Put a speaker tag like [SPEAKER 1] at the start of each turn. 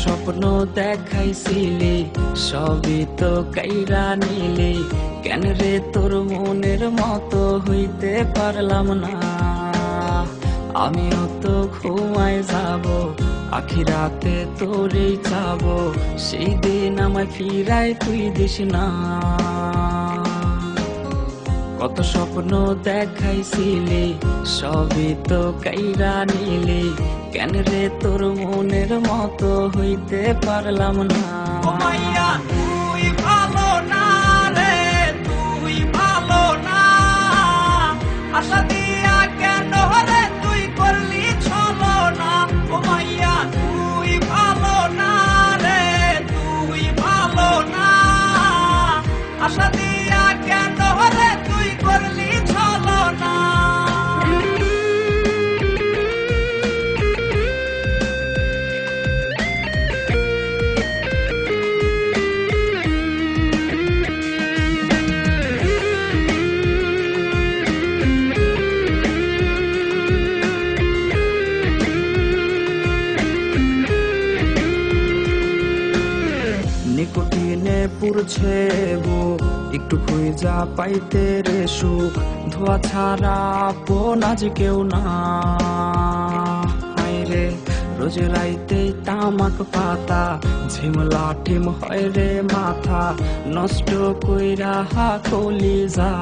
[SPEAKER 1] স্বপ্ন দেখাইছিলি সবই তো কাইরা নিলি, কেন রে তোর মনের মতো হইতে পারলাম না। আমিও তো ঘুমায় যাব, আখিরাতে তোরেই চাবো, সেই দিন আমায় ফিরাই তুই দিস না। কত স্বপ্ন দেখাইছিলি সবই তো কাইরা নিলি, কেন রে তোর মনের মতো হইতে পারলাম না।
[SPEAKER 2] ও মাইয়া তুই ভালো না রে, তুই ভালো না, আশা দিয়া কেন রে তুই করলি ছলনা। ও মাইয়া তুই ভালো না রে, তুই ভালো না, আশা দিয়া কেন রে তুই করলি ছলনা।
[SPEAKER 1] নিকোটিনে পুরছে বুক, একটু খুঁজা পাইতে রে সুখ, ধোয়া ছাড়া আপন আজ কেউ না। হায় রে রোজ রাইতে তামাক পাতা, ঝিমলা টিম হয় রে মাথা, নষ্ট কইরা হা কলিজা।